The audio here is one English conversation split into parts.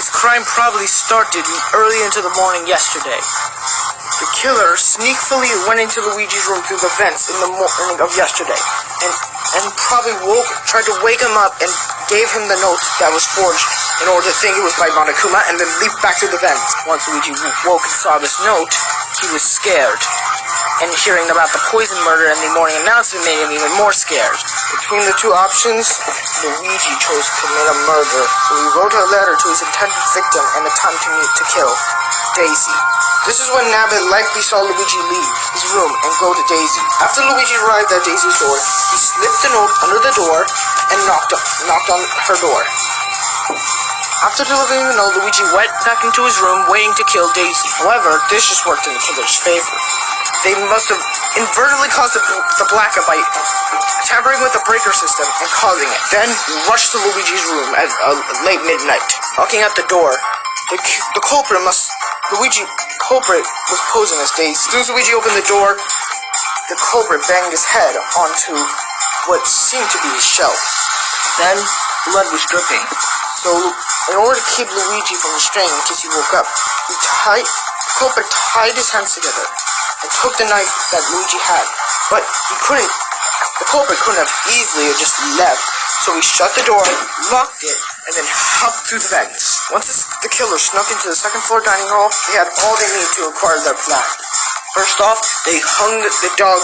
His crime probably started early into the morning yesterday. The killer sneakily went into Luigi's room through the vents in the morning of yesterday, and probably tried to wake him up and gave him the note that was forged in order to think it was by Monokuma, and then leaped back to the vents. Once Luigi woke and saw this note, he was scared. And hearing about the poison murder and the morning announcement made him even more scared. Between the two options, Luigi chose to commit a murder, so he wrote a letter to his intended victim and the time to kill, Daisy. This is when Nabbit likely saw Luigi leave his room and go to Daisy. After Luigi arrived at Daisy's door, he slipped the note under the door and knocked on her door. After delivering the note, Luigi went back into his room waiting to kill Daisy. However, this just worked in the killer's favor. They must have inadvertently caused the blackout by tampering with the breaker system and causing it. Then rushed to Luigi's room at late midnight. Knocking at the door, the culprit was posing as Daisy. As soon as Luigi opened the door, the culprit banged his head onto what seemed to be his shelf. Then blood was dripping. So, in order to keep Luigi from straying in case he woke up, the culprit tied his hands together and took the knife that Luigi had. But the culprit couldn't have easily just left, so he shut the door, locked it, and then hopped through the vents. Once the killer snuck into the second floor dining hall, they had all they needed to acquire their plan. First off, they hung the dog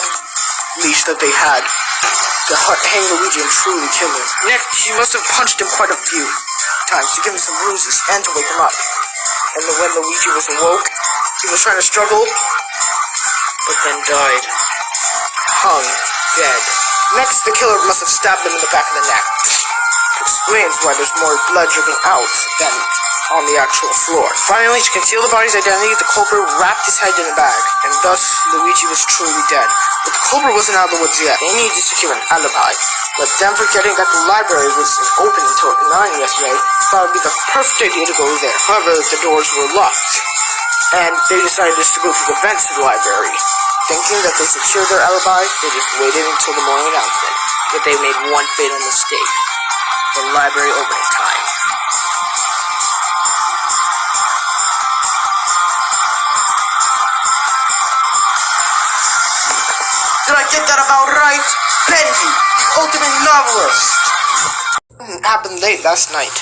leash that they had to hang Luigi and truly kill him. Next, she must have punched him quite a few times to give him some bruises and to wake him up. And then when Luigi was awoke, he was trying to struggle, but then died. Hung, dead. Next, the killer must have stabbed him in the back of the neck. Explains why there's more blood dripping out than on the actual floor. Finally, to conceal the body's identity, the culprit wrapped his head in a bag, and thus Luigi was truly dead. But the culprit wasn't out of the woods yet. They needed to secure an alibi. But them forgetting that the library was open until 9 yesterday, thought it would be the perfect idea to go there. However, the doors were locked, and they decided just to go through the vents to the library. Thinking that they secured their alibi, they just waited until the morning announcement. But they made one fatal mistake. The library opening time. Did I get that about right? Benji, the ultimate novelist! It happened late last night.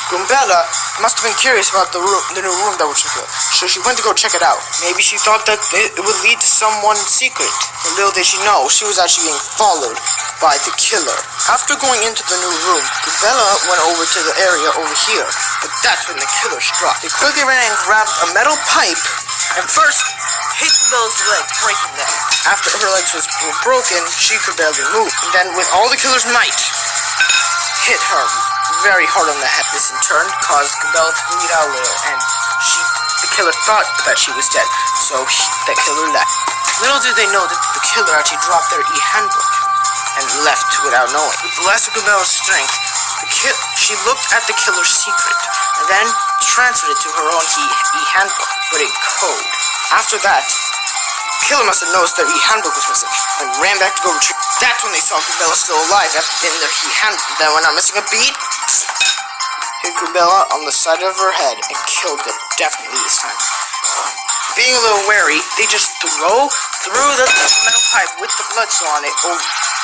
Gumbella must have been curious about the new room that was revealed, so she went to go check it out. Maybe she thought that it would lead to someone secret. But little did she know, she was actually being followed by the killer. After going into the new room, Gumbella went over to the area over here, but that's when the killer struck. They quickly ran and grabbed a metal pipe, and first hit Gumbella's legs, breaking them. After her legs were broken, she could barely move, and then with all the killer's might, hit her very hard on the head. This in turn caused Gumbella to bleed out a little, and the killer thought that she was dead, so the killer left. Little did they know that the killer actually dropped their e-handbook and left without knowing. With the last of Gumbella's strength, she looked at the killer's secret, and then transferred it to her own e-handbook, but in code. After that, the killer must have noticed their e-handbook was missing, and ran back to go retrieve. That's when they saw Gumbella still alive in their e-handbook. Then when not missing a beat, hit Gumbella on the side of her head and killed her, definitely this time. Being a little wary, they just threw the metal pipe with the blood still on it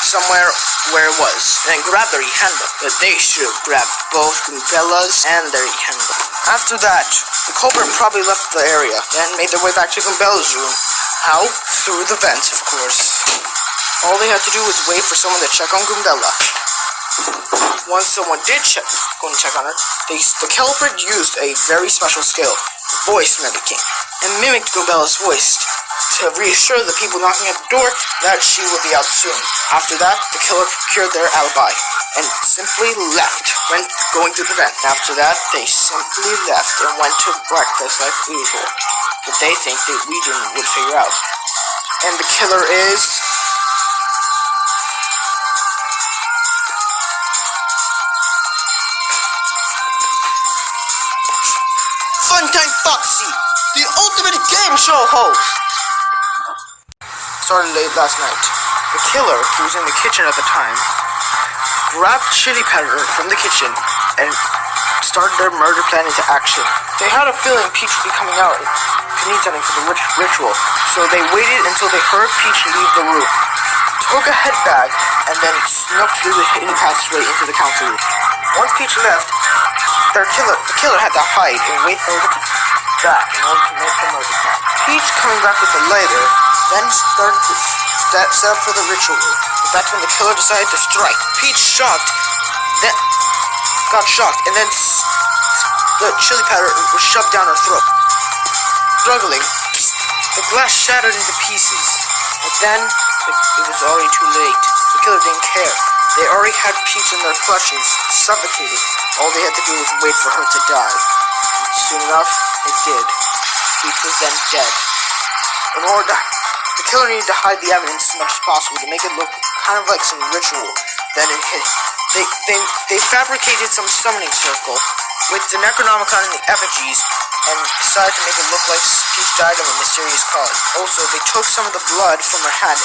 somewhere where it was, and then grabbed their e-handbook. But they should have grabbed both Gumbella's and their e-handbook. After that, the culprit probably left the area, then made their way back to Gumbella's room. How? Through the vents, of course. All they had to do was wait for someone to check on Gumbella. Once someone did go and check on her, the culprit used a very special skill, voice mimicking, and mimicked Gumbella's voice to reassure the people knocking at the door that she would be out soon. After that, the killer procured their alibi and simply left when going through the vent. After that, they simply left and went to breakfast like usual. But they think that we would figure out. And the killer is... Funtime Foxy, the ultimate game show host! Started late last night. The killer, who was in the kitchen at the time, grabbed chili powder from the kitchen and started their murder plan into action. They had a feeling Peach would be coming out to need something for the ritual, so they waited until they heard Peach leave the room, took a head bag, and then snuck through the hidden passageway into the council room. Once Peach left, the killer had to hide and wait for her to come back in order to make the murder plan. Peach, coming back with a lighter, then started to set up for the ritual. But that's when the killer decided to strike. Peach got shocked, and then the chili powder was shoved down her throat. Struggling, the glass shattered into pieces. But then, it was already too late. The killer didn't care. They already had Peach in their clutches, suffocating. All they had to do was wait for her to die. And soon enough, it did. Peach was then dead. In order to, the killer needed to hide the evidence as much as possible to make it look kind of like some ritual. Then it hit. They fabricated some summoning circle with the Necronomicon and the effigies, and decided to make it look like Peach died of a mysterious cause. Also, they took some of the blood from her hand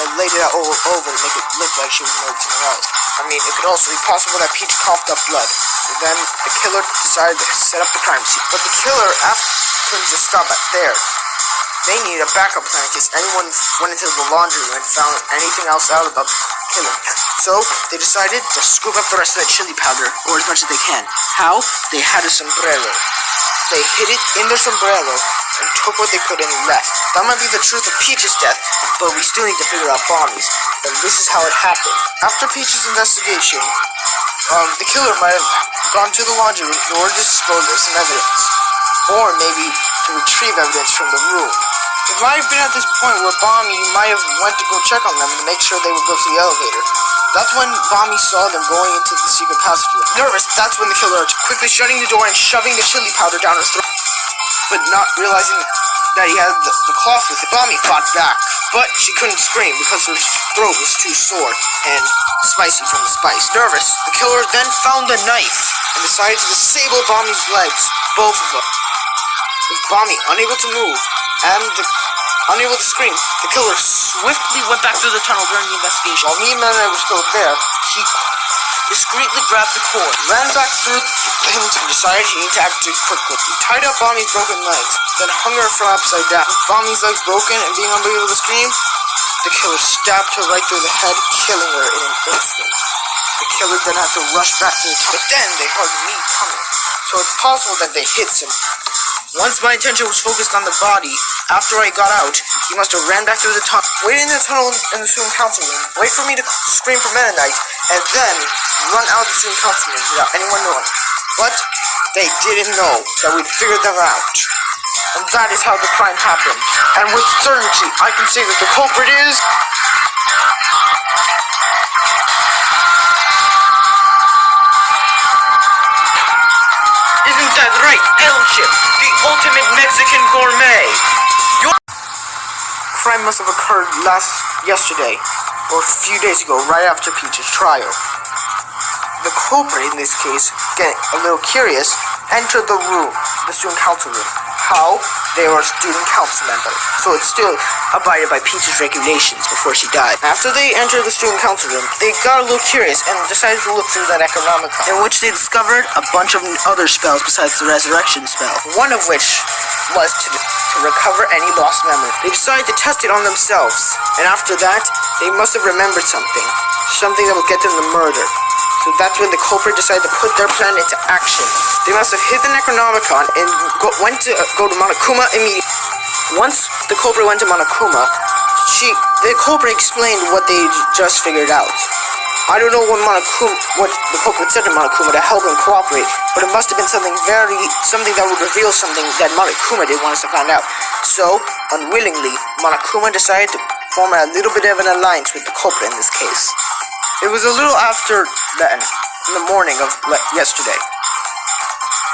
and laid it out all over to make it look like she was murdered somewhere else. I mean, it could also be possible that Peach coughed up blood. So then, the killer decided to set up the crime scene. But the killer couldn't just stop at there. They needed a backup plan in case anyone went into the laundry room and found anything else out about the killing. So, they decided to scoop up the rest of that chili powder, or as much as they can. How? They had a sombrero. They hid it in their sombrero and took what they could and left. That might be the truth of Peach's death, but we still need to figure out Bonnie's. And this is how it happened. After Peach's investigation, the killer might have gone to the laundry room in order to dispose of some evidence. Or maybe to retrieve evidence from the room. It might have been at this point where Bonnie might have went to go check on them to make sure they would go to the elevator. That's when Bonnie saw them going into the secret passageway. Nervous, that's when the killer quickly shutting the door and shoving the chili powder down her throat. But not realizing that he had the cloth with it, Bonnie fought back. But she couldn't scream because her throat was too sore and spicy from the spice. Nervous, the killer then found a knife and decided to disable Bonnie's legs, both of them. With Bonnie unable to move and unable to scream, the killer swiftly went back through the tunnel during the investigation. While me and Mena were still there, he discreetly grabbed the cord, ran back through him and decided he needed to act quickly. He tied up Bonnie's broken legs, then hung her from upside down. With Bonnie's legs broken and being unable to scream, the killer stabbed her right through the head, killing her in an instant. The killer then had to rush back to the tunnel, but then they heard me coming, so it's possible that they hit him. Once my attention was focused on the body, after I got out, he must have ran back through the tunnel, waited in the tunnel in the student council room, wait for me to scream for Meta Knight, and then run out of the student council room without anyone knowing. But they didn't know that we'd figured them out. And that is how the crime happened. And with certainty, I can say that the culprit is... Isn't that right, El Chip, the ultimate Mexican gourmet? Your crime must have occurred yesterday, or a few days ago, right after Peach's trial. The culprit, in this case, getting a little curious, entered the room, the student council room. How? They were a student council member, so it still abided by Peach's regulations before she died. After they entered the student council room, they got a little curious and decided to look through that Necronomicon, in which they discovered a bunch of other spells besides the resurrection spell, one of which was to recover any lost memory. They decided to test it on themselves, and after that, they must have remembered something that would get them the murder. So that's when the culprit decided to put their plan into action. They must have hit the Necronomicon and went to go to Monokuma immediately. Once the culprit went to Monokuma, the culprit explained what they just figured out. I don't know what the culprit said to Monokuma to help him cooperate, but it must have been something that would reveal something that Monokuma didn't want us to find out. So, unwillingly, Monokuma decided to form a little bit of an alliance with the culprit in this case. It was a little after then, in the morning of yesterday.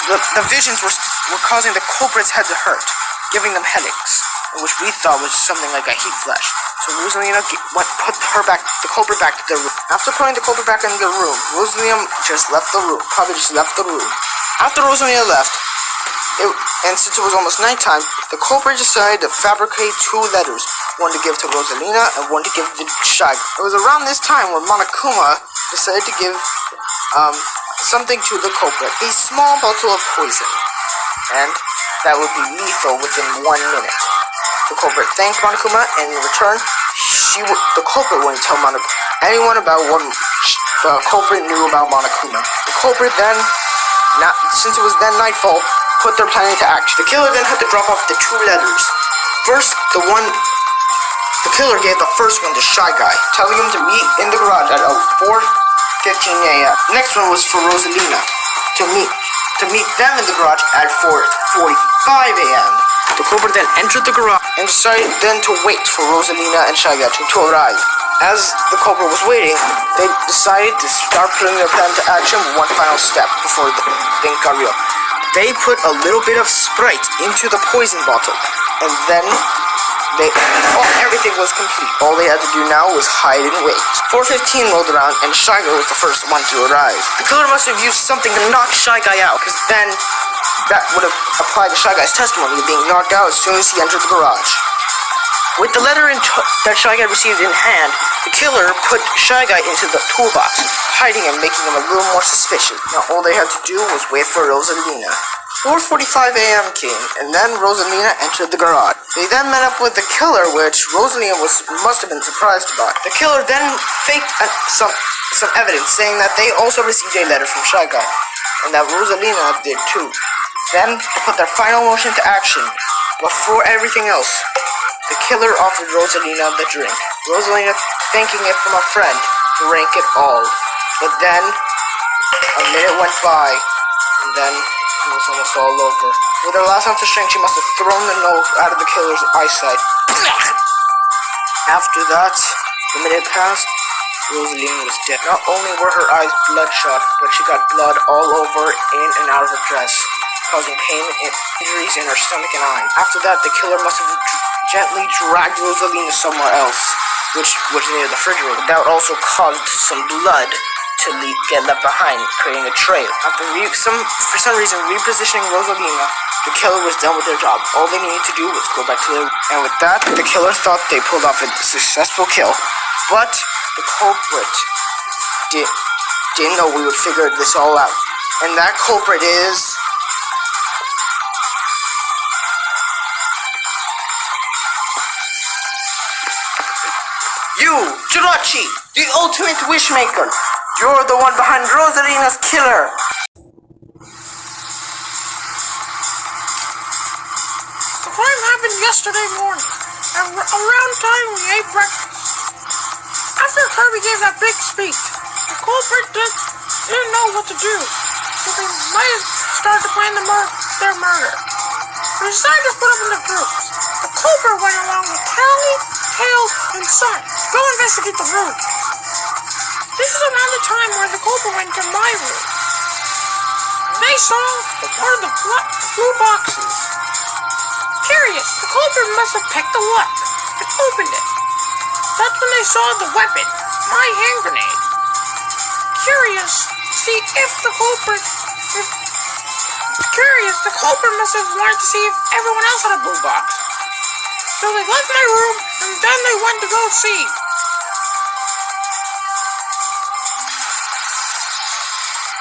The visions were causing the culprit's head to hurt, giving them headaches, which we thought was something like a heat flash. So Rosalina put the culprit back to their room. After putting the culprit back in the room, Rosalina just left the room. After Rosalina left, and since it was almost nighttime, the culprit decided to fabricate two letters, one to give to Rosalina and one to give to Shag. It was around this time where Monokuma decided to give something to the culprit, a small bottle of poison, and that would be lethal within 1 minute. The culprit thanked Monokuma, and in return, the culprit wouldn't tell anyone about what the culprit knew about Monokuma. The culprit then, since it was then nightfall, put their plan into action. The killer then had to drop off the 2 letters. First, the killer gave the first one to Shy Guy, telling him to meet in the garage at 4:15 a.m. Next one was for Rosalina, to meet them in the garage at 4:45 a.m. The culprit then entered the garage and decided then to wait for Rosalina and Shy Guy to arrive. As the culprit was waiting, they decided to start putting their plan into action with one final step before things got real. They put a little bit of Sprite into the poison bottle, and then everything was complete. All they had to do now was hide and wait. 4:15 rolled around, and Shy Guy was the first one to arrive. The killer must have used something to knock Shy Guy out, because then that would have applied to Shy Guy's testimony of being knocked out as soon as he entered the garage. With the letter that Shy Guy received in hand, the killer put Shy Guy into the toolbox, hiding him, making him a little more suspicious. Now all they had to do was wait for Rosalina. 4:45 a.m. came, and then Rosalina entered the garage. They then met up with the killer, which Rosalina must have been surprised about. The killer then faked some evidence, saying that they also received a letter from Shy Guy, and that Rosalina did too. Then, to put their final motion into action, before everything else, the killer offered Rosalina the drink. Rosalina thanking it from a friend, drank it all. But then, a minute went by, and then it was almost all over. With her last ounce of strength, she must have thrown the note out of the killer's eyesight. After that, the minute passed, Rosalina was dead. Not only were her eyes bloodshot, but she got blood all over, in and out of her dress, causing pain and injuries in her stomach and eye. After that, the killer must have gently dragged Rosalina somewhere else, which was near the refrigerator. That also caused some blood to get left behind, creating a trail. After for some reason repositioning Rosalina, the killer was done with their job. All they needed to do was go back to their... And with that, the killer thought they pulled off a successful kill. But the culprit didn't know we would figure this all out. And that culprit is... you, Jirachi, the ultimate wishmaker. You're the one behind Rosalina's killer. The crime happened yesterday morning, and around time we ate breakfast. After Kirby gave that big speech, the culprit didn't know what to do, so they might have started to plan their murder. They decided to split up into groups. The culprit went along with Callie, Tails, and Sun to go investigate the room. This is around the time where the culprit went to my room. They saw one of the blue boxes. Curious, the culprit must have picked the lock and opened it. That's when they saw the weapon, my hand grenade. Curious, the culprit must have wanted to see if everyone else had a blue box. So they left my room, and then they went to go see.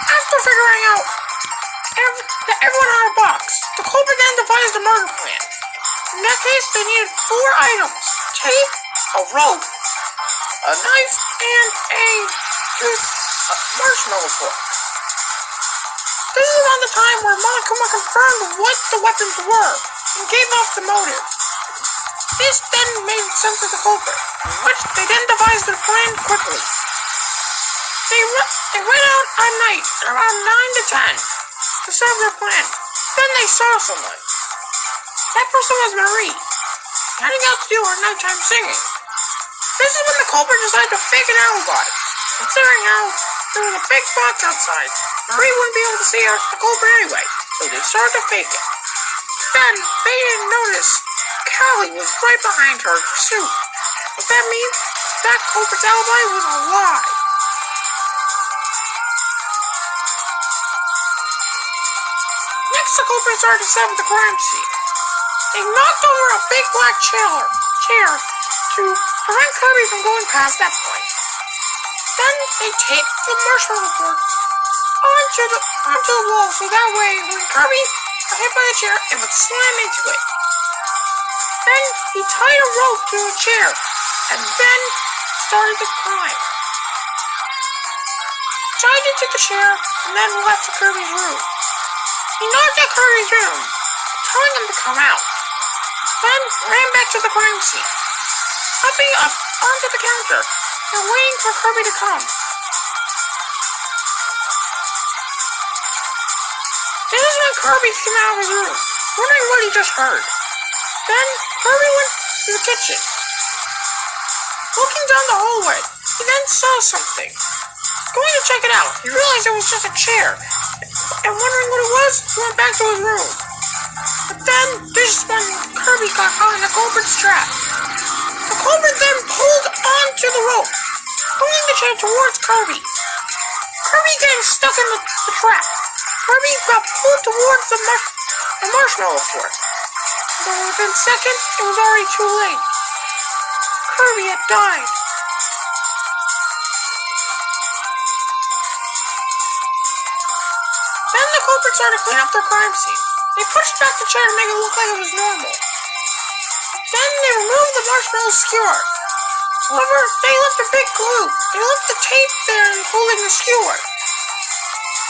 After figuring out that everyone had a box, the culprit then devised a murder plan. In that case, they needed 4 items: tape, a rope, a knife, and a marshmallow fork. This is around the time where Monokuma confirmed what the weapons were and gave off the motive. This then made sense to the culprit, which they then devised their plan quickly. They went out at night around 9 to 10 to set up their plan. Then they saw someone. That person was Marie, heading out to do her nighttime singing. This is when the culprit decided to fake an alibi. Considering how there was a big box outside, Marie wouldn't be able to see the culprit anyway, so they started to fake it. Then, they didn't notice Callie was right behind her in pursuit. What that means, that culprit's alibi was a lie. Next, the culprit started to set up the crime scene. They knocked over a big black chair to prevent Kirby from going past that point. Then they taped the marshmallow fork onto the wall, so that way when Kirby got hit by the chair, it would slam into it. Then he tied a rope to a chair, and then started to climb. Tied it to the chair, and then left for Kirby's room. He knocked at Kirby's room, telling him to come out. Then ran back to the crime scene, hopping up onto the counter and waiting for Kirby to come. This is when Kirby came out of his room, wondering what he just heard. Then Kirby went to the kitchen. Looking down the hallway, he then saw something. Going to check it out, he realized it was just a chair, and wondering what it was, he went back to his room. But then, this is when Kirby got caught in the culprit's trap. The culprit then pulled onto the rope, pulling the chair towards Kirby. Kirby getting stuck in the trap. Kirby got pulled towards the marshmallow fort. But within seconds, it was already too late. Kirby had died. Then the culprit started to clean up their crime scene. They pushed back the chair to make it look like it was normal. Then they removed the marshmallow skewer. However, they left a big glue. They left the tape there and holding the skewer.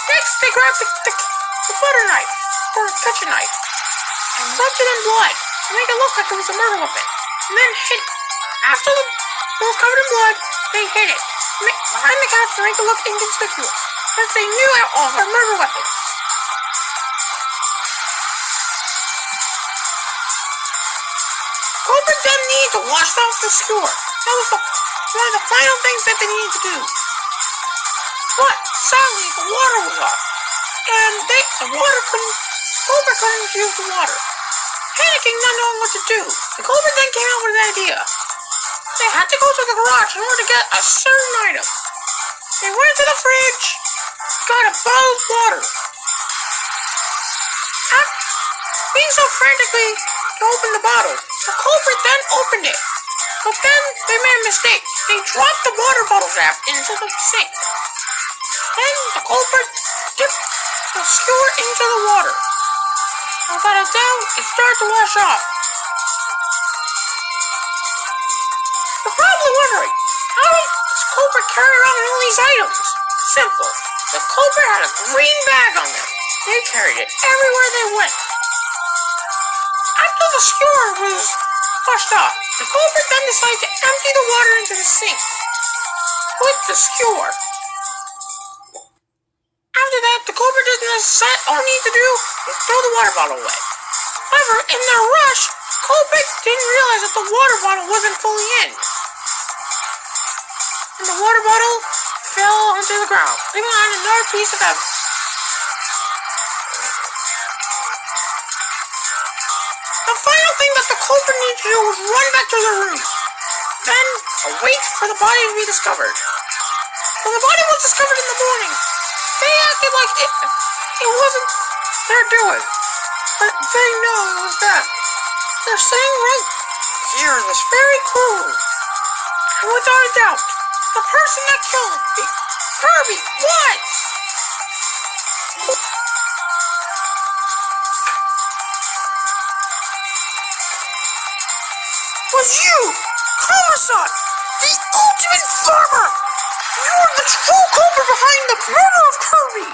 Next, they grabbed the butter knife, or kitchen knife, and rubbed it in blood to make it look like it was a murder weapon, and then hid it. After it was covered in blood, they hid it behind the couch to make it look inconspicuous, since they knew it all were murder weapons. Culprit then needed to wash off the skewer. That was one of the final things that they needed to do. But sadly, the water was off, and the culprit couldn't use the water. Panicking, not knowing what to do, the culprit then came out with an idea. They had to go to the garage in order to get a certain item. They went to the fridge, got a bottle of water. After being so frantically to open the bottle, the culprit then opened it. But then they made a mistake. They dropped the water bottle cap into the sink. Then the culprit dipped the skewer into the water. Without a doubt, it started to wash off. You're probably wondering, how did this culprit carry around all these items? Simple. The culprit had a green bag on them. They carried it everywhere they went. After the skewer was washed off, the culprit then decided to empty the water into the sink with the skewer. After that, the culprit didn't decide all he needed to do was throw the water bottle away. However, in their rush, the culprit didn't realize that the water bottle wasn't fully in. And the water bottle fell onto the ground, leaving on another piece of evidence. The final thing that the culprit needed to do was run back to their room. Then, wait for the body to be discovered. When the body was discovered in the morning, they acted like it wasn't their doing. But they know it was them. They're sitting right here in this very cool room. And without a doubt, the person that killed Kirby was you, Koma-san, the ultimate farmer! You're the true culprit behind the murder of Kirby!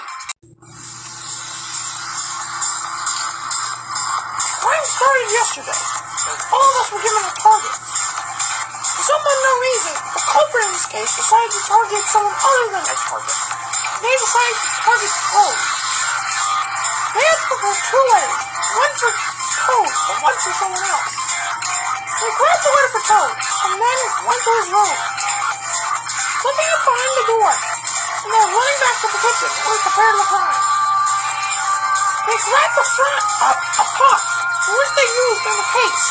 Crime started yesterday, and all of us were given a target. For some unknown reason, the culprit in this case decided to target someone other than their target. They decided to target Toad. They had to propose two letters, one for Toad and one for someone else. They grabbed the letter for Toad, and then went to his room, slipping up behind the door, and then running back to the kitchen where he prepared the crime. They grabbed the front of a pot, which they used in the case,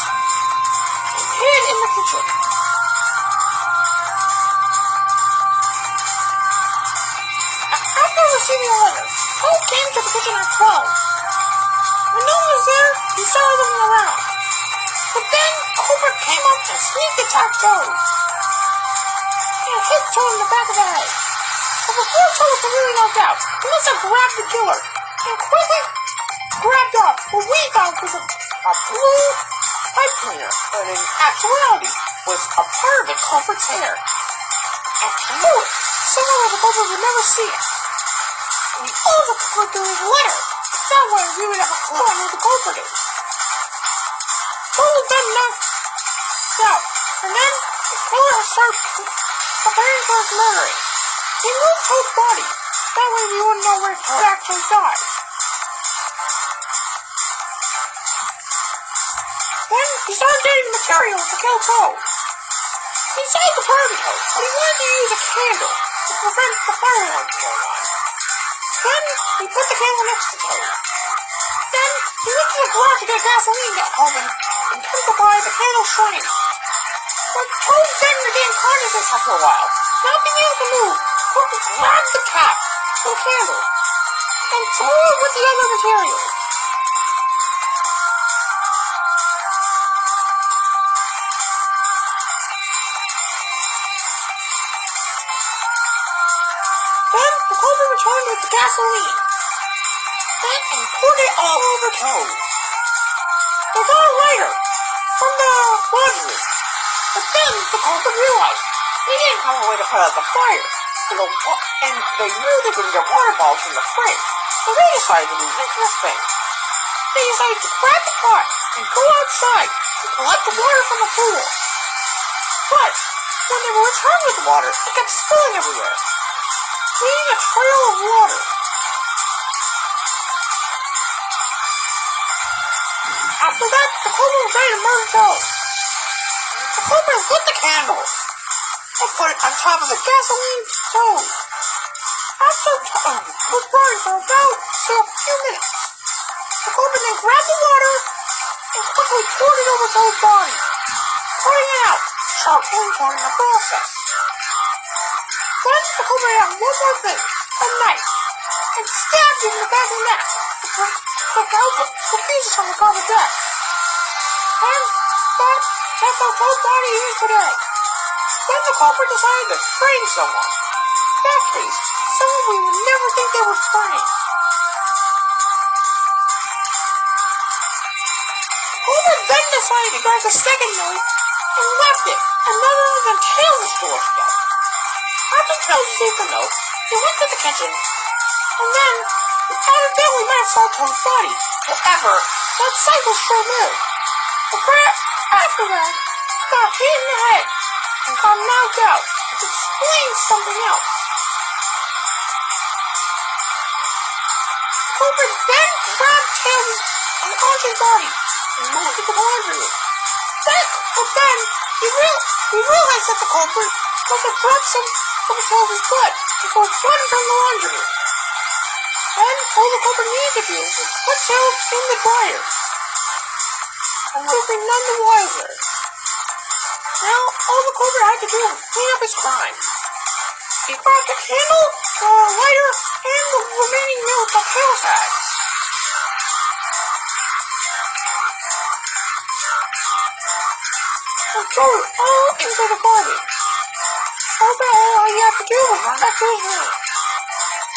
and hid in the kitchen. After receiving a letter, Toad came to the kitchen at 12. When no one was there, he started looking around. But then, Cobra came up and sneak attacked Toad. And hit Toad in the back of the head. But before Toe was completely knocked out, Melissa grabbed the killer and quickly grabbed off what we thought was a blue pipe cleaner, but in actuality was a part of the culprit's hair. And she knew it, somewhere where the culprit would never see it. And we also put through his letter. That way we would have a clue on who the culprit is. Toe was then knocked out, and then the killer started preparing for his murdering. He moved Toad's body. That way we wouldn't know where Toad actually died. Then he started getting materials to kill Toad. He decided to burn Toad, but he wanted to use a candle to prevent the fire alarm from going on. Then he put the candle next to Toad. Then he went to the garage to get gasoline at home and came to buy the candle's flame. But Toad then regained consciousness after a while. Not being able to move, Toad grabbed the cap for the candle and threw it with the other materials. Then the culprit returned with the gasoline and poured it all over Toad. They got a lighter from the laundry, but then the culprit realized they didn't have a way to put out the fire, and they knew they couldn't get water bottles from the fridge, so they decided to do the next thing. They decided to grab the pot and go outside to collect the water from the pool. But when they were returned with the water, it kept spilling everywhere, leaving a trail of water. After that, the culprit was ready to murder Toad. The culprit lit the candle and put it on top of the gasoline stove. After Toad was burned for about a few minutes, the culprit then grabbed the water and quickly poured it over Toad's body, putting it out, sharply pouring the process. Then the culprit had one more thing, a knife, and stabbed him in the back of the neck to help the pieces from the carpet deck. And that's how Toad's body is today. Then the culprit decided to frame someone. In that case, someone we would never think they would frame. The culprit then decided to grab the second knife and left it, and none other than Tails' doorstep. After Tails received the note, he went to the kitchen, and then he accidentally might have saw Toad's body. However, that sight was short-lived. After that, he got hit in the head and got knocked out, which explains something else. The culprit then grabbed Tails' unconscious body and moved it to the laundry room. But then he realized that the culprit must have dropped some of Tails' blood before running from the laundry room. Then all the culprit needed to do was put Tails in the dryer, and would be none the wiser. Now, all the culprit had to do was clean up his crime. He brought the candle, the lighter, and the remaining milk that Tails had. And threw it all into the garbage. All he had to do was run back to his room.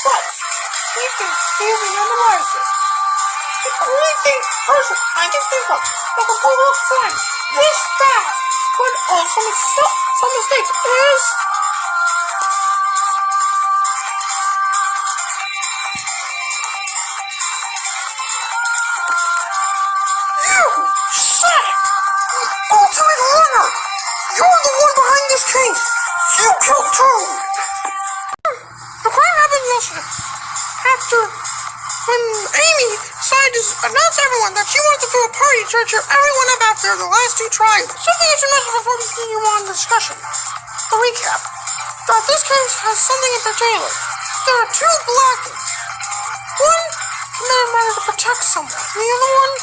But he can still be none the wiser. The only person I can think of that can pull off crime this fast, but also make some mistakes is... You, Sonic! Ultimate Runner! You're the one behind this case! You killed Toad! The crime happened yesterday. When Amy decided to announce to everyone that she wanted to throw a party to cheer everyone up after the last two trials. Something I should mention before we continue on the discussion. The recap. That this case has something in particular. There are two blackens. One committed murder to protect someone. And the other one,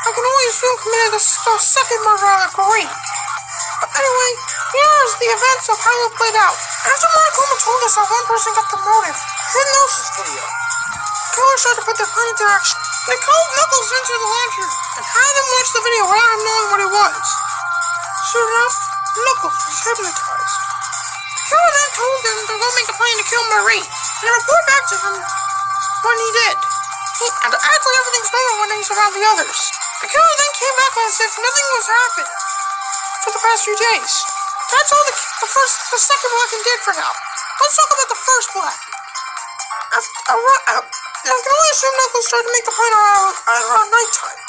I can only assume committed the second murder out of greed. But anyway, here's the events of how it played out. After Monokuma told us that one person got the motive, hypnosis video. Killers tried to put their plan into action. They called Knuckles into the laundry and had him watch the video without him knowing what it was. Soon enough, Knuckles was hypnotized. The killer then told him to go make a plan to kill Marie and report back to him when he did. And actually everything's normal when he's around the others. The killer then came back as if nothing was happened for the past few days. That's all the second Blackened did for now. Let's talk about the first Blackened. I can only assume Knuckles started to make the plan around nighttime.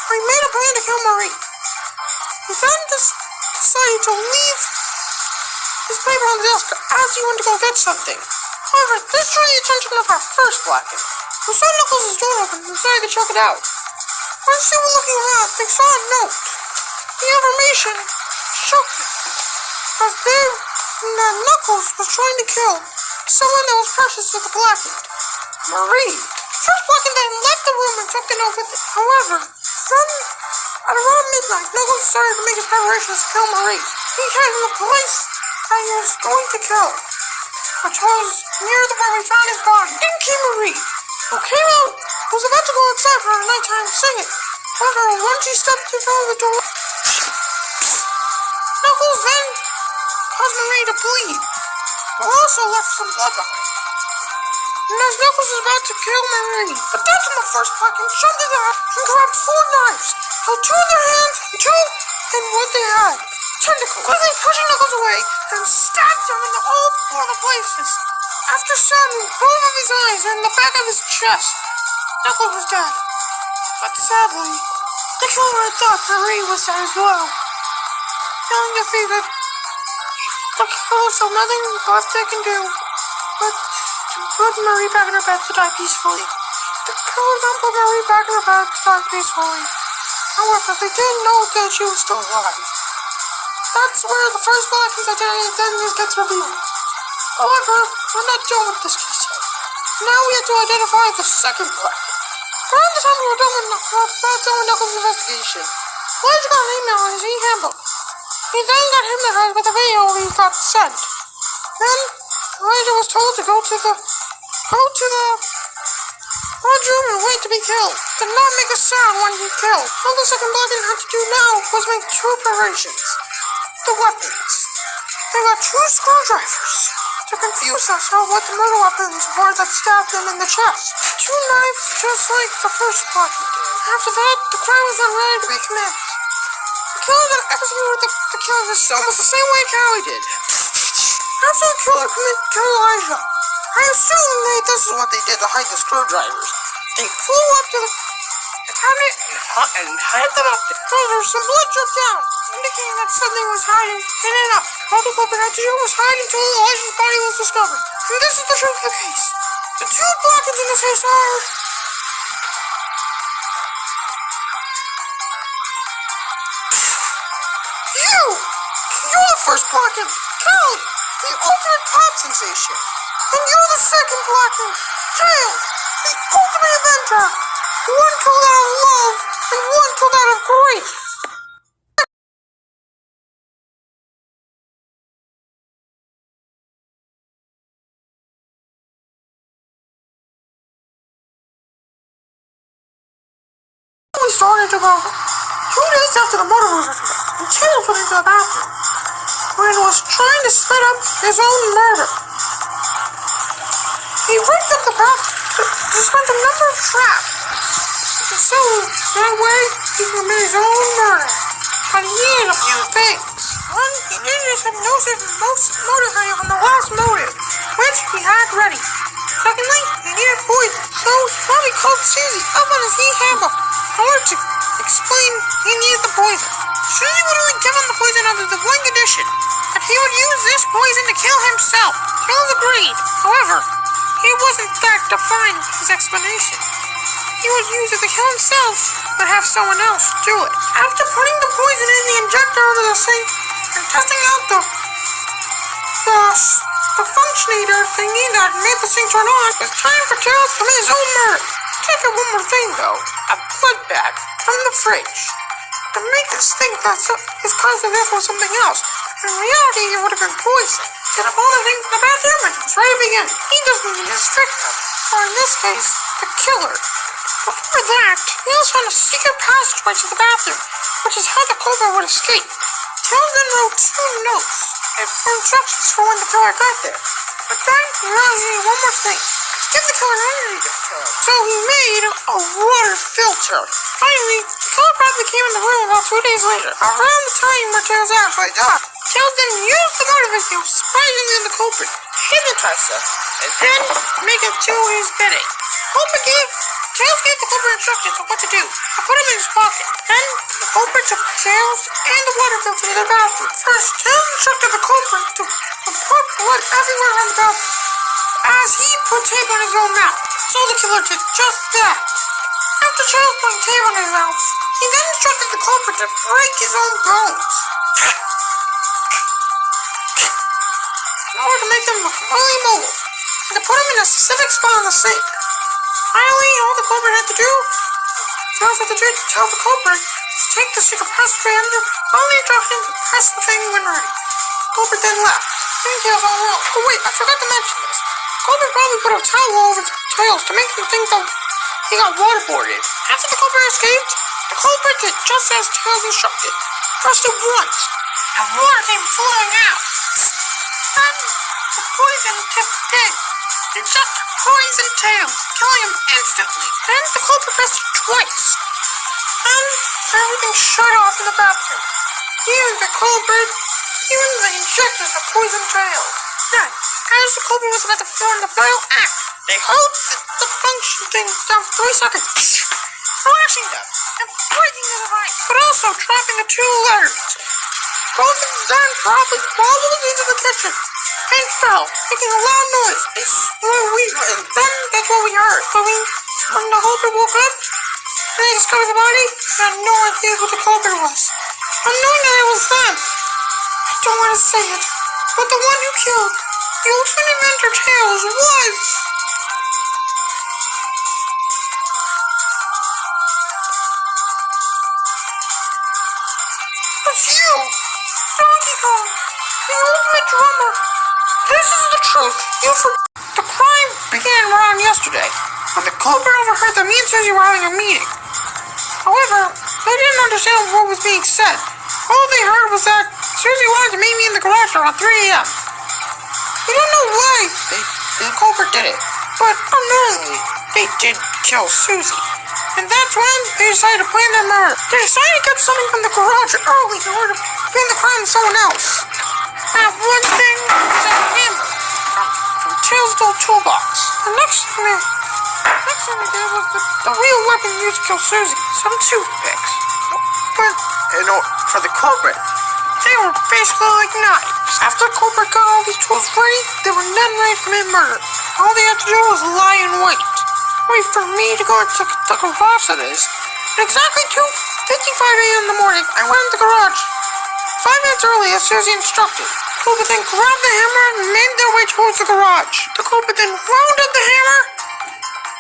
He made a plan to kill Marie. He then decided to leave his paper on the desk as he went to go get something. However, this drew the attention of our first Blackened, who saw Knuckles' door open and decided to check it out. As they were looking around, they saw a note. The information shook them, as Knuckles was trying to kill someone that was precious to the Blackened, Marie. The first Blackened then left the room and took the note with it. However, then at around midnight, Knuckles started to make his preparations to kill Marie. He hid in the place that he was going to kill, which was near where we found his body. In came Marie, who came out, was about to go outside for her nighttime singing. However, once she stepped in front of the door, Knuckles then caused Marie to bleed, but also left some blood behind. And as Knuckles was about to kill Marie, but that's when the first Blackened jumped in the house and grabbed 4 knives, held 2 in their hands and 2 in what they had, tentacles, quickly pushing Knuckles away and stabbed him in all 4 of the places. After stabbing both of his eyes and the back of his chest, Knuckles was dead. But sadly, the killer had thought Marie was dead as well. Feeling defeated, the killer saw nothing left they can do but to put Marie back in her bed to die peacefully. The killer then put Marie back in her bed to die peacefully. However, they didn't know that she was still alive. That's where the first Blackend's identity then gets revealed. However, we're not done with this case yet. Now we have to identify the second Blackend. Around the time we were done with Knuckles' investigation, Ledge got an email on his e-handbook. He then got hypnotized with a video he got sent. Then, Ledge was told to go to the bedroom and wait to be killed. Did not make a sound when he killed. All the second Blackend had to do now was make 2 preparations. The weapons. They got 2 screwdrivers to confuse us on what the murder weapons were that stabbed them in the chest. 2 knives just like the first Blackend did. After that, the crime was then ready to be committed. The killer that executed the killing himself was the same way Callie did. After the killer killed Elijah, I assume this is what they did to hide the screwdrivers. They flew up to the cabinet and hid them up there. However, some blood dripped down, indicating that something was hiding in it up. All the culprit had to do was hide until Elijah's body was discovered. And this is the truth of the case. The 2 Blackens in this case are... You're the first Blacken, Callie, the ultimate pop sensation. And you're the second Blacken, Kale, the ultimate avenger. 1 killed out of love and 1 killed out of grief. We started about 2 days after the murder was revealed, and Tails went into the bathroom when he was trying to sped up his own murder. He rigged up the bathroom to spend a number of traps, so that way he could commit his own murder. But he needed a few things. One, he needed his hypnosis motivator on the last motive, which he had ready. Secondly, he needed poison, so he probably called Susie up on his e-handbook in order to explain he needed the poison. Susie would only give him the poison under the one condition, that he would use this poison to kill himself. Tails agreed. However, he wasn't that defined his explanation. He would use it to kill himself, but have someone else do it. After putting the poison in the injector over the sink and testing out the functionator thingy that made the sink turn on, it was time for Tails to commit his own murder. Take out one more thing though, a blood bag from the fridge. To make us think that his cousin this was something else. In reality, it would have been poison. Get up all the things in the bathroom and it was ready to begin. He doesn't need his victim, or in this case, the killer. Before that, Tails found a secret passageway to the bathroom, which is how the culprit would escape. Tails then wrote 2 notes for instructions for when the killer got there. But then he realized he needed one more thing. To give the killer energy to kill him. So he made a water filter. Finally, the killer probably came in the room about 2 days later, around the time where Tails actually died. Tails then used the motor video, surprisingly the culprit, hypnotize him, and then make him do his bidding. Tails gave the culprit instructions on what to do, and put him in his pocket. Then, the culprit took Tails and the water filter to the bathroom. First, Tails instructed the culprit to put blood everywhere around the bathroom, as he put tape on his own mouth. So the killer did just that. After Tails putting tape on his mouth, he then instructed the culprit to break his own bones, in order to make him completely mobile, and to put him in a specific spot on the sink. Finally, all the culprit had to do, Tails had to do to tell the culprit to take the stick of press tray under all the instructions and press the thing when ready. The culprit then left, leaving Tails all alone. Oh wait, I forgot to mention this. The culprit probably put a towel over Tails to make him think that he got waterboarded. After the culprit escaped, the culprit did just as Tails instructed. Pressed it once, and water came flowing out. Then, the poison just did. It just poisoned Tails, killing him instantly. Then the culprit pressed it twice. Then everything shut off in the bathroom. Even the culprit, even the injectors that poisoned Tails. Then, as the culprit was about to perform the final act, they held the function thing down for 3 seconds, flashing them and breaking the device, but also dropping the 2 letters. Both of them then probably wobbled into the kitchen and fell, making a loud noise. And then that's what we heard. But when the culprit woke up and they discovered the body, they had no idea who the culprit was. But knowing that it was them, I don't want to say it, but the one who killed the ultimate inventor Tails was... you! Donkey Kong, the ultimate drummer. This is the truth. The crime began around yesterday, when the culprit overheard that me and Susie were having a meeting. However, they didn't understand what was being said. All they heard was that Susie wanted to meet me in the garage around 3 a.m. We don't know why the culprit did it, but unknowingly, they did kill Susie. And that's when they decided to plan their murder. They decided to get something from the garage early in order to plan the crime with someone else. That one thing was a hammer from Tails' old toolbox. The next thing they did was the real weapon used to kill Susie, some toothpicks. But, for the culprit, they were basically like knives. After the culprit got all these tools ready, they were then ready for mid-murder. All they had to do was lie in wait for me to go into the garage that is. At exactly 2:55 a.m. in the morning, I went in the garage. 5 minutes early, as Susie instructed. The culprit then grabbed the hammer and made their way towards the garage. The culprit then wound up the hammer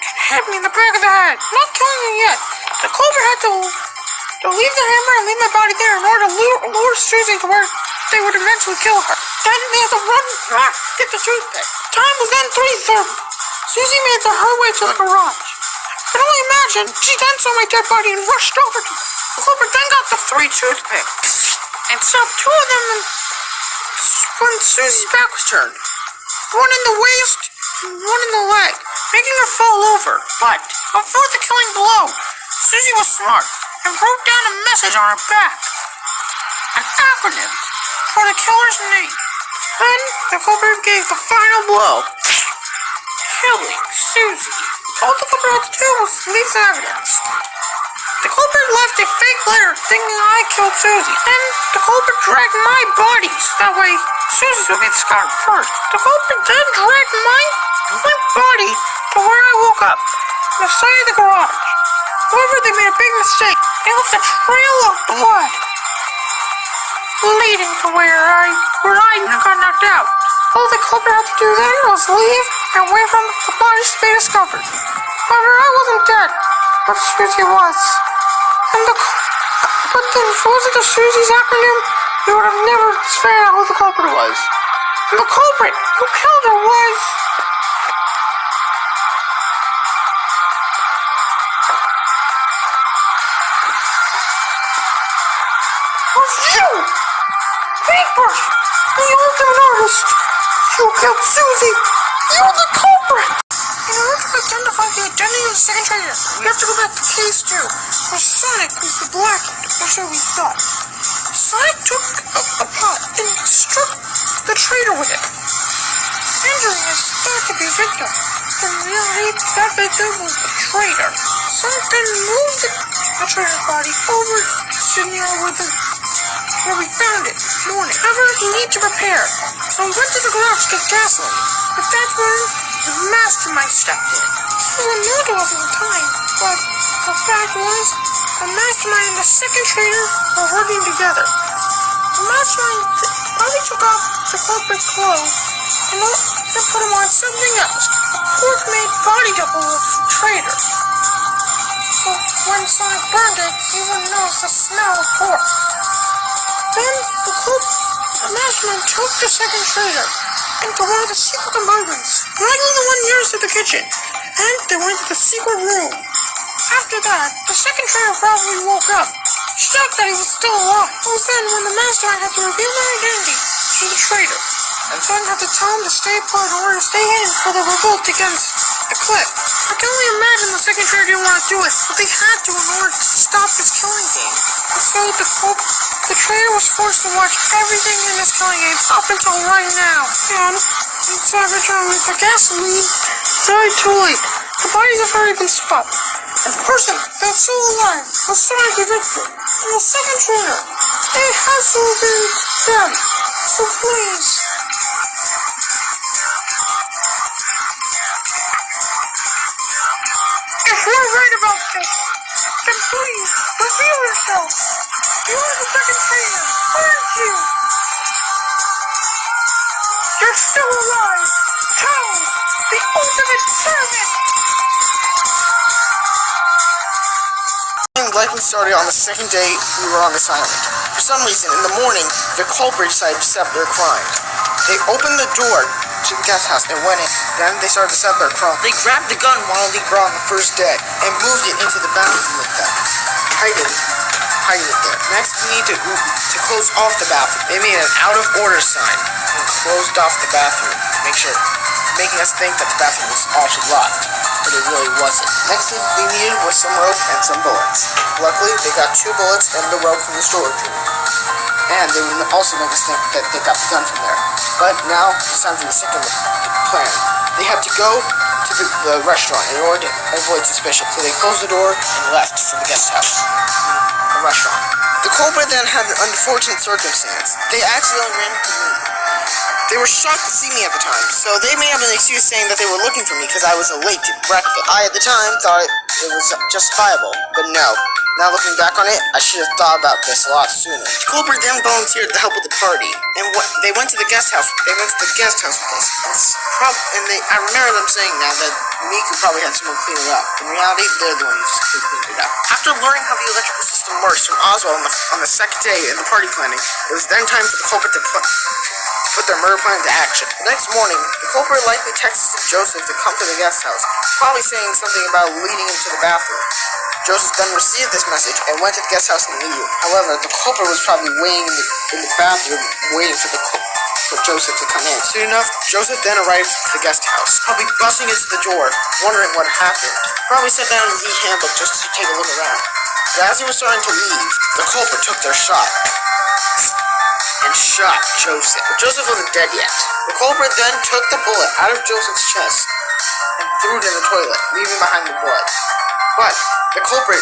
and hit me in the back of the head, not killing me yet. The culprit had to leave the hammer and leave my body there in order to lure Susie to where they would eventually kill her. Then they had to run back, get the toothpick. Time was then 3:30. Susie made her way to the garage. I can only imagine she then saw my dead body and rushed over to me. The culprit then got the 3 toothpicks and stuffed 2 of them when Susie's back was turned. One in the waist and one in the leg, making her fall over. But before the killing blow, Susie was smart and wrote down a message on her back, an acronym for the killer's name. Then the culprit gave the final blow, killing Susie. All the culprit had to do was leave some evidence. The culprit left a fake letter thinking I killed Susie. Then the culprit dragged my body, so that way Susie's would be discovered first. The culprit then dragged my body to where I woke up, on the side of the garage. However, they made a big mistake. They left a trail of blood leading to where I got knocked out. All the culprit had to do then was leave and wait for the bodies to be discovered. However, I wasn't dead, but Susie was. But then if it wasn't the Susie's acronym, we would have never figured out who the culprit was. And the culprit who killed her was... you! Rush, the ultimate artist. You killed Susie. You're the culprit. In order to identify the identity of the second traitor, we have to go back to case 2, where Sonic was the blackened, or so we thought. Sonic took a pot and struck the traitor with it, injuring his third-to-be victim. In reality, that victim was the traitor. Sonic then moved the traitor's body over to near where we found it this morning. However, he needed to prepare, so he went to the garage to get gasoline. But that's when the mastermind stepped in. He were new to us at the time, but the fact was, the mastermind and the second traitor were working together. The mastermind probably took off the culprit's clothes and then put him on something else, a pork-made body double of the traitor. So when Sonic burned it, he wouldn't notice the smell of pork. Then the mastermind took the second traitor into one of the secret compartments, likely the one nearest to the kitchen, and they went to the secret room. After that, the second traitor probably woke up, shocked that he was still alive. It was then when the mastermind had to reveal their identity to the traitor, and then had to tell him to stay put in order to stay hidden for the revolt against the cliff. I can only imagine the second traitor didn't want to do it, but they had to in order to stop this killing game. And so the traitor was forced to watch everything in this killing game up until right now. And inside return with the gasoline, died too late. The bodies have already been spotted. And the person that's still alive was Sonic the victim. And the second traitor, it has to have been them. So please. If you're right about this, then please reveal yourself. You're the second traitor, aren't you? You're still alive. Tell the ultimate servant. Likely started on the second day we were on this island. For some reason, in the morning, the culprit decided to set up their crime. They opened the door to the guest house and went in. Then they started to set up their crime. They grabbed the gun while they were on the first day and moved it into the bathroom with them. Hiding it there. Next, we need to close off the bathroom. They made an out of order sign and closed off the bathroom, making us think that the bathroom was also locked. But it really wasn't. Next thing we needed was some rope and some bullets. Luckily, they got 2 bullets and the rope from the storage room. And they would also make us think that they got the gun from there. But now, it's time for the second plan. They had to go to the restaurant in order to avoid suspicion. So they closed the door and left for the guest house. The restaurant. The culprit then had an unfortunate circumstance. They accidentally ran into me. They were shocked to see me at the time, so they made up an excuse saying that they were looking for me because I was late to breakfast. I, at the time, thought it was justifiable, but no. Now looking back on it, I should have thought about this a lot sooner. The culprit then volunteered to help with the party, and they went to the guest house. They went to the guest house with us, I remember them saying now that Miku probably had someone clean it up. In reality, they're the ones who cleaned it up. After learning how the electrical system works from Oswald on the second day of the party planning, it was then time for the culprit to put their murder plan into action. The next morning, the culprit likely texted Joseph to come to the guest house, probably saying something about leading him to the bathroom. Joseph then received this message and went to the guest house immediately. However, the culprit was probably waiting in the bathroom, waiting for Joseph to come in. Soon enough, Joseph then arrived at the guest house, probably busting into the door, wondering what happened. Probably sat down in his e-handbook just to take a look around. But as he was starting to leave, the culprit took their shot and shot Joseph. But Joseph wasn't dead yet. The culprit then took the bullet out of Joseph's chest and threw it in the toilet, leaving behind the blood. But the culprit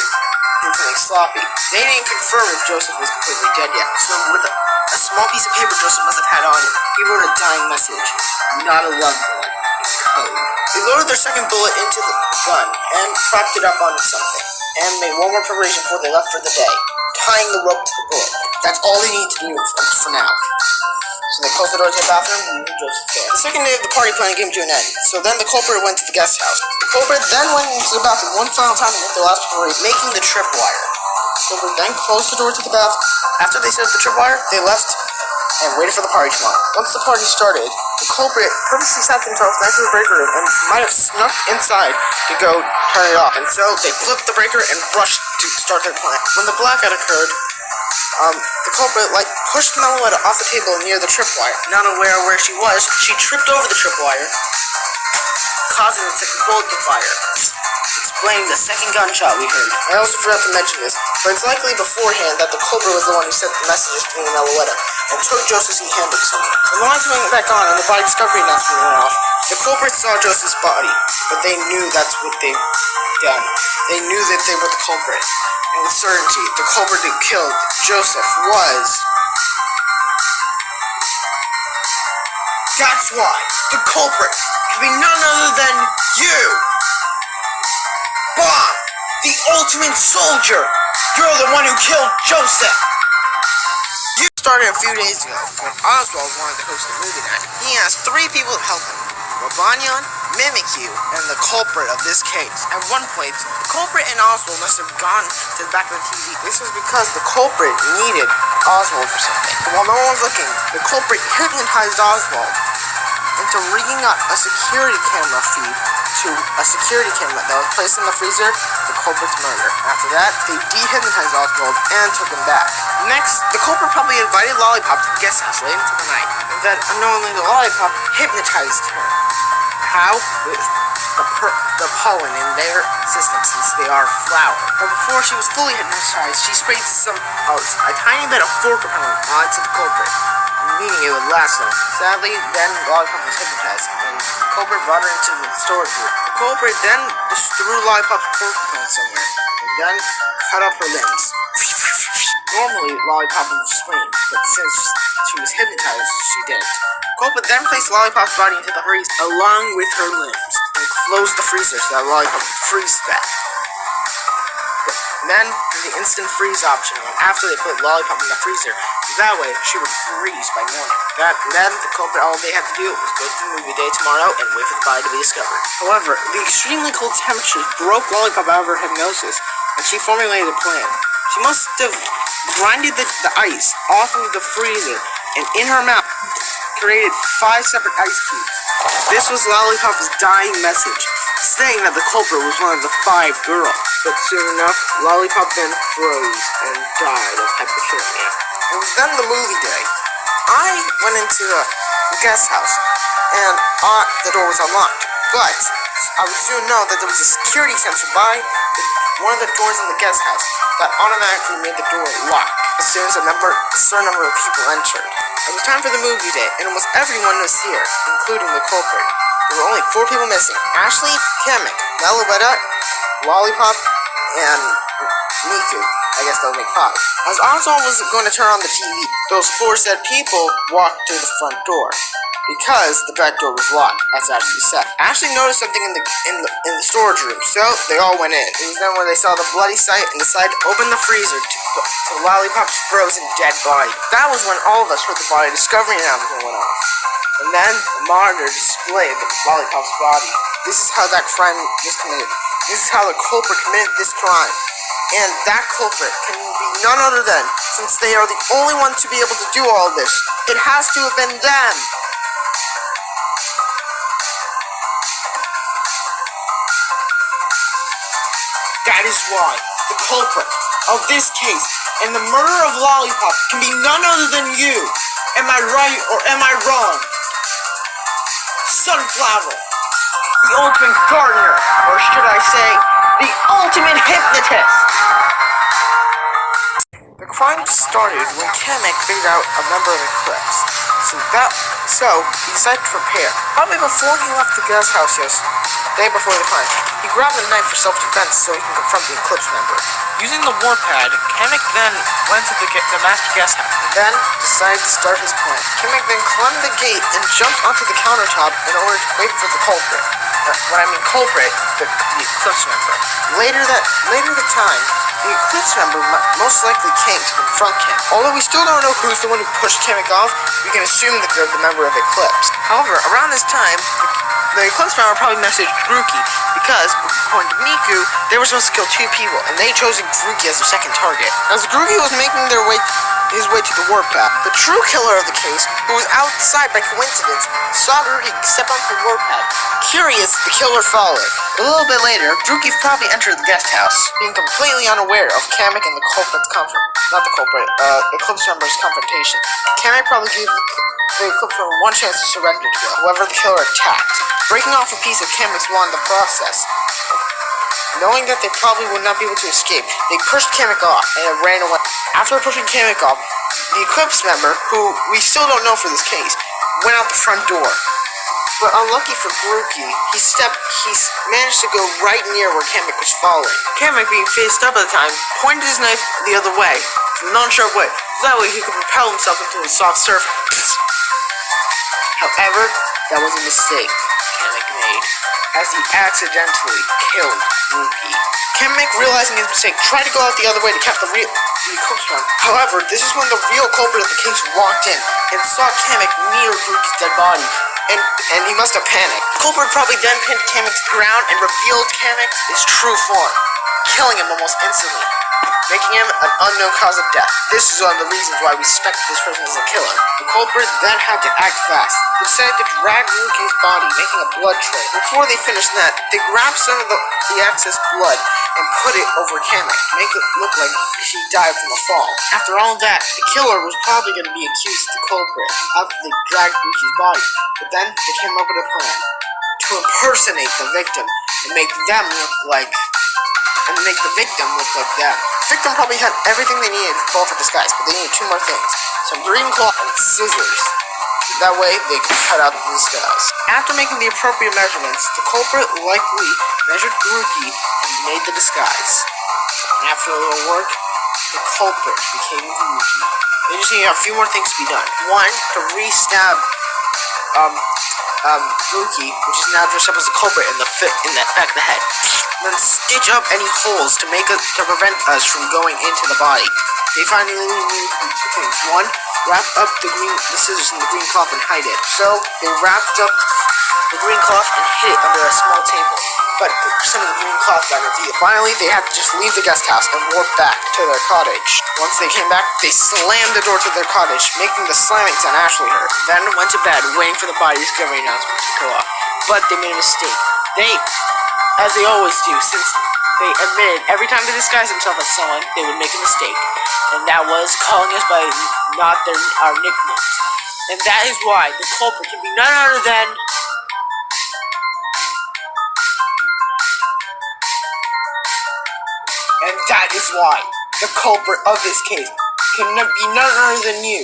did something sloppy. They didn't confirm if Joseph was completely dead yet. So with a small piece of paper Joseph must have had on him, he wrote a dying message, not a loved one, in code. They loaded their second bullet into the gun and propped it up on something, and made one more preparation before they left for the day, tying the rope to the bullet. That's all they need to do for now. So they closed the door to the bathroom and moved Joseph there. The second day of the party planning came to an end, so then the culprit went to the guest house. The culprit then went into the bathroom one final time to make their last preparation, making the tripwire. The culprit then closed the door to the bathroom. After they set up the tripwire, they left and waited for the party to come on. Once the party started, the culprit purposely sat themselves next to the breaker room and might have snuck inside to go turn it off. And so they flipped the breaker and rushed to start their plan. When the blackout occurred, The culprit, pushed Meloetta off the table near the tripwire. Not aware of where she was, she tripped over the tripwire, causing it to explode the fire. Explaining the second gunshot we heard. I also forgot to mention this, but it's likely beforehand that the culprit was the one who sent the messages to Meloetta and took Joseph's e-handbook somewhere. When the lights went back on and the body discovery announcement went off, the culprit saw Joseph's body, but they knew that's what they'd done. They knew that they were the culprit. And with certainty, the culprit who killed Joseph was... That's why the culprit can be none other than you! Bob, the ultimate soldier! You're the one who killed Joseph! You started a few days ago when Oswald wanted to host a movie night. He asked 3 people to help him. Rabanyan, Mimikyu, and the culprit of this case. At one point, the culprit and Oswald must have gone to the back of the TV. This was because the culprit needed Oswald for something. While no one was looking, the culprit hypnotized Oswald into rigging up a security camera feed to a security camera that was placed in the freezer, the culprit's murder. After that, they dehypnotized Oswald and took him back. Next, the culprit probably invited Lollipop to the guest house late into the night, and then unknowingly the Lollipop hypnotized her. How? With the pollen in their system, since they are flour. But before she was fully hypnotized, she sprayed a tiny bit of formaldehyde onto the culprit, meaning it would last long. Sadly, then Lollipop was hypnotized, and the culprit brought her into the storage room. The culprit then just threw Lollipop's porcupine somewhere, and then cut up her limbs. Normally, Lollipop would scream, but since she was hypnotized, she didn't. The culprit then placed Lollipop's body into the freezer along with her limbs, and closed the freezer so that Lollipop would freeze back. Then, the instant freeze option after they put Lollipop in the freezer. That way, she would freeze by morning. Then, the culprit, all they had to do was go to the movie day tomorrow and wait for the body to be discovered. However, the extremely cold temperatures broke Lollipop out of her hypnosis, and she formulated a plan. She must have grinded the ice off of the freezer, and in her mouth, created 5 separate ice cubes. This was Lollipop's dying message, saying that the culprit was one of the 5 girls. But soon enough, Lollipop then froze and died of hypothermia. It was then the movie day. I went into the guest house, and the door was unlocked. But I would soon know that there was a security sensor by one of the doors in the guest house that automatically made the door lock as soon as a certain number of people entered. It was time for the movie day, and almost everyone was here, including the culprit. There were only 4 people missing: Ashley, Kamek, Meloetta, Lollipop, and Miku. I guess that would make 5. As Oswald was going to turn on the TV, those 4 said people walked through the front door, because the back door was locked, as Ashley said. Ashley noticed something in the storage room, so they all went in. It was then when they saw the bloody sight and decided to open the freezer to Lollipop's frozen dead body. That was when all of us heard the body discovery announcement went off. And then the monitor displayed the Lollipop's body. This is how that crime was committed. This is how the culprit committed this crime. And that culprit can be none other than, since they are the only ones to be able to do all this, it has to have been them. That is why the culprit of this case and the murder of Lollipop can be none other than you. Am I right or am I wrong? Sunflower, the ultimate gardener, or should I say, the ultimate hypnotist. The crime started when Kamek figured out a member of Eclipse. So he decided to prepare. Probably before he left the guest house day before the crime, he grabbed a knife for self-defense so he can confront the Eclipse member. Using the warpad, Kamek then went to the master guest house, and then decided to start his plan. Kamek then climbed the gate and jumped onto the countertop in order to wait for the culprit. When I mean culprit, the Eclipse member. Later the time, the Eclipse member most likely came to confront him. Although we still don't know who's the one who pushed Kamek off, we can assume that they're the member of Eclipse. However, around this time, the Eclipse member probably messaged Grookey because, according to Miku, they were supposed to kill 2 people, and they chose Grookey as their second target. As Grookey was making their way his way to the warpath. The true killer of the case, who was outside by coincidence, saw Druki step onto the warpath. Curious, the killer followed. A little bit later, Druki probably entered the guest house, being completely unaware of Kamek and the culprit's Eclipse member's confrontation. Kamek probably gave the Eclipse member one chance to surrender to it, however the killer attacked, breaking off a piece of Kamek's wand in the process. Knowing that they probably would not be able to escape, they pushed Kamek off and ran away. After pushing Kamek off, the Eclipse member, who we still don't know for this case, went out the front door. But unlucky for Druki, he managed to go right near where Kamek was falling. Kamek, being faced up at the time, pointed his knife the other way, in a non-sharp way, so that way he could propel himself into a soft surface. However, that was a mistake Kamek made, as he accidentally killed Druki. Kamek, realizing his mistake, tried to go out the other way to catch the Eclipse member. However, this is when the real culprit of the case walked in and saw Kamek near Druki's dead body. And he must have panicked. The culprit probably then pinned Kamek to the ground and revealed Kamek's true form, killing him almost instantly, making him an unknown cause of death. This is one of the reasons why we suspected this person as a killer. The culprit then had to act fast. They decided to drag Druki's body, making a blood trail. Before they finished that, they grabbed some of the excess blood and put it over Kamek to make it look like she died from a fall. After all that, the killer was probably going to be accused of the culprit after they dragged Druki's body. But then they came up with a plan to impersonate the victim and make the victim look like them. The victim probably had everything they needed to fall for disguise, but they needed two more things: some green cloth and scissors. That way, they could cut out the disguise. After making the appropriate measurements, the culprit likely measured Druki and made the disguise. And after a little work, the culprit became Druki. They just need a few more things to be done. One, to re-stab Druki, which is now dressed up as a culprit in the back of the head. And then stitch up any holes to prevent us from going into the body. They finally need two things. One, wrap up the scissors in the green cloth and hide it. So they wrapped up the green cloth and hid it under a small table. But some of the green cloth got revealed. Finally, they had to just leave the guest house and warp back to their cottage. Once they came back, they slammed the door to their cottage, making the slamming sound actually hurt. Then went to bed, waiting for the body discovery announcement to go off. But they made a mistake. They, as they always do, since they admitted every time they disguised themselves as someone, they would make a mistake. And that was calling us by not our nicknames. And that is why the culprit can be none other than... And that is why the culprit of this case can be none other than you.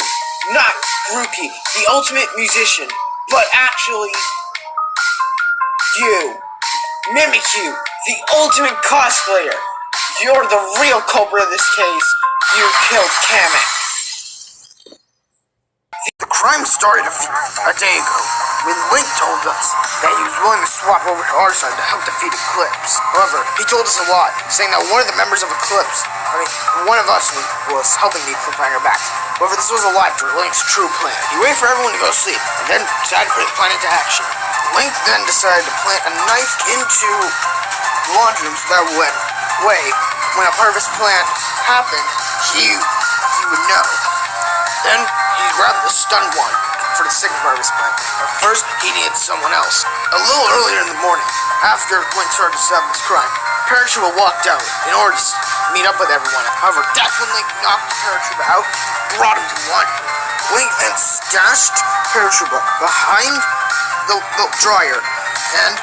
Not Druki, the ultimate musician, but actually you. Mimikyu, the ultimate cosplayer. You're the real culprit of this case. You killed Kamek. The crime started a day ago when Link told us that he was willing to swap over to our side to help defeat Eclipse. However, he told us a lie, saying that one of the members of one of us was helping the Eclipse behind our backs. However, this was a lie for Link's true plan. He waited for everyone to go to sleep, and then decided to put his plan into action. Link then decided to plant a knife into the laundry room so that when a part of his plan happened, he would know. Then he grabbed the stun wand for the second part of his plan. But first, he needed someone else. A little earlier in the morning, after Link started to solve this crime, Paratroopa walked out in order to meet up with everyone. However, that's when Link knocked Paratroopa out, brought him to the laundry room. Link then stashed Paratroopa behind the dryer, and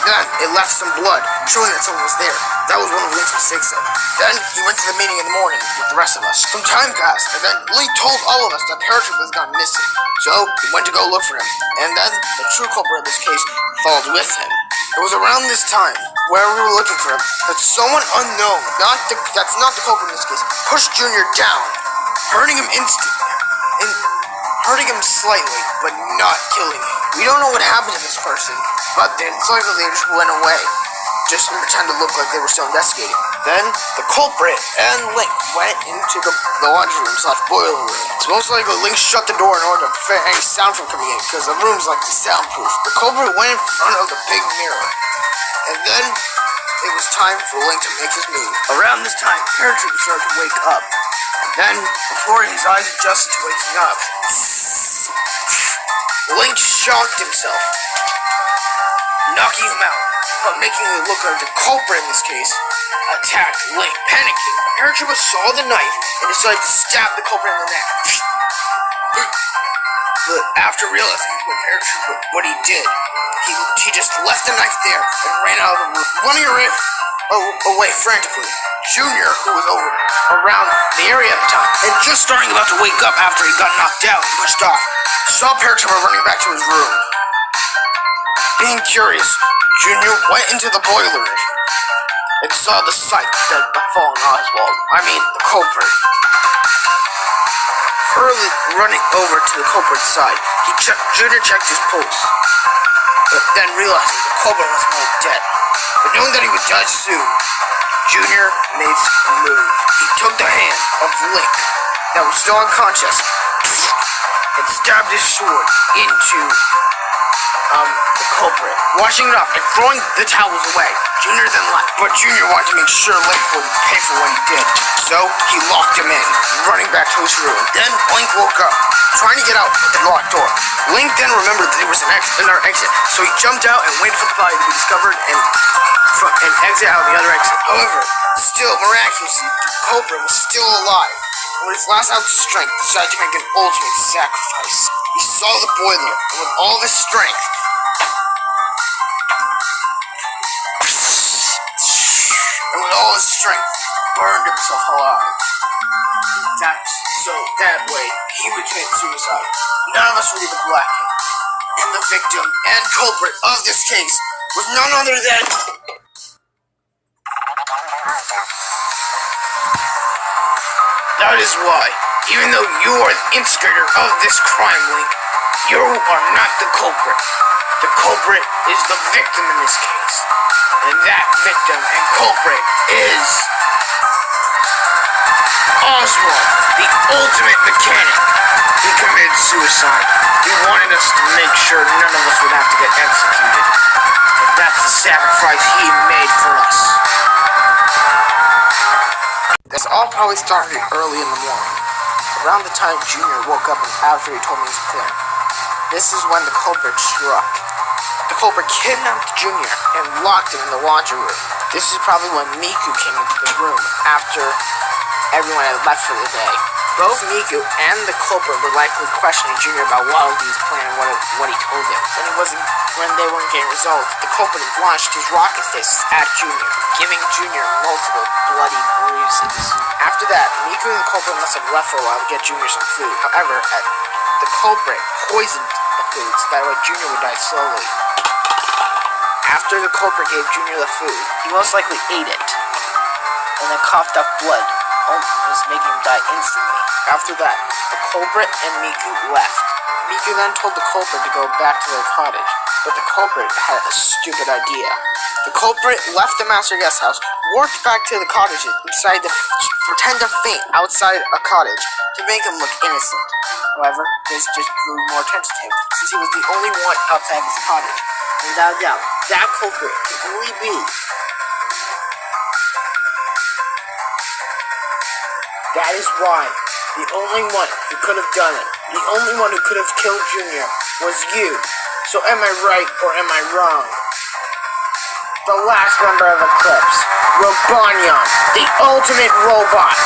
then it left some blood, showing that someone was there. That was one of Link's mistakes though. Then he went to the meeting in the morning with the rest of us. Some time passed, and then Link told all of us that Paratroopa has gone missing. So we went to go look for him, and then the true culprit of this case followed with him. It was around this time, where we were looking for him, that someone unknown, that's not the culprit in this case, pushed Junior down, hurting him slightly, but not killing him. We don't know what happened to this person, but then slightly they just went away, just to pretend to look like they were still investigating. Then the culprit and Link went into the laundry room / boiler room. It's most likely Link shut the door in order to prevent any sound from coming in, because the room's like soundproof. The culprit went in front of the big mirror, and then it was time for Link to make his move. Around this time, Paratroopa started to wake up, and Then, before his eyes adjusted to waking up, Link shocked himself, knocking him out, but making it look like the culprit in this case attacked Link. Panicking, Paratrooper saw the knife and decided to stab the culprit in the neck. But after realizing what he did, he just left the knife there and ran out of the room, running away frantically. Junior, who was around the area at the time, and just starting about to wake up after he got knocked out and pushed off, saw Paratrooper running back to his room. Being curious, Junior went into the boiler room and saw the sight that had befallen Oswald. The culprit. Early running over to the culprit's side, Junior checked his pulse, but then realizing the culprit was not dead. But knowing that he would die soon, Junior made a move. He took the hand of Link that was still unconscious and stabbed his sword into the culprit, washing it off and throwing the towels away. Junior then left, but Junior wanted to make sure Link wouldn't pay for what he did, so he locked him in, running back to his room. Then Link woke up, trying to get out the locked door. Link then remembered that there was another exit, so he jumped out and waited for the body to be discovered and exit out the other exit. However, still miraculously, the culprit was still alive. With his last ounce of strength, decided to make an ultimate sacrifice. He saw the boiler, and with all of his strength, burned himself alive. So that way, he would commit suicide. None of us would even black him. And the victim and culprit of this case was none other than... That is why, even though you are the instigator of this crime, Link, you are not the culprit. The culprit is the victim in this case. And that victim and culprit is... Oswald, the ultimate mechanic. He committed suicide. He wanted us to make sure none of us would have to get executed. And that's the sacrifice he made for us. This all probably started early in the morning, around the time Junior woke up after he told me his plan. This is when the culprit struck. The culprit kidnapped Junior and locked him in the laundry room. This is probably when Miku came into the room after everyone had left for the day. Both Miku and the culprit were likely questioning Junior about Wallaby's plan and what he told them. When they weren't getting results, the culprit launched his rocket fists at Junior, giving Junior multiple bloody bruises. After that, Miku and the culprit must have left for a while to get Junior some food. However, the culprit poisoned the food so that way Junior would die slowly. After the culprit gave Junior the food, he most likely ate it, and then coughed up blood, almost making him die instantly. After that, the culprit and Miku left. Miku then told the culprit to go back to their cottage, but the culprit had a stupid idea. The culprit left the master guest house, walked back to the cottage, and decided to pretend to faint outside a cottage to make him look innocent. However, this just drew more attention to him, since he was the only one outside his cottage. And without a doubt, that culprit can only be... That is why the only one who could have done it, the only one who could have killed Junior, was you. So am I right or am I wrong? The last member of Eclipse, Robonyan, the ultimate robot.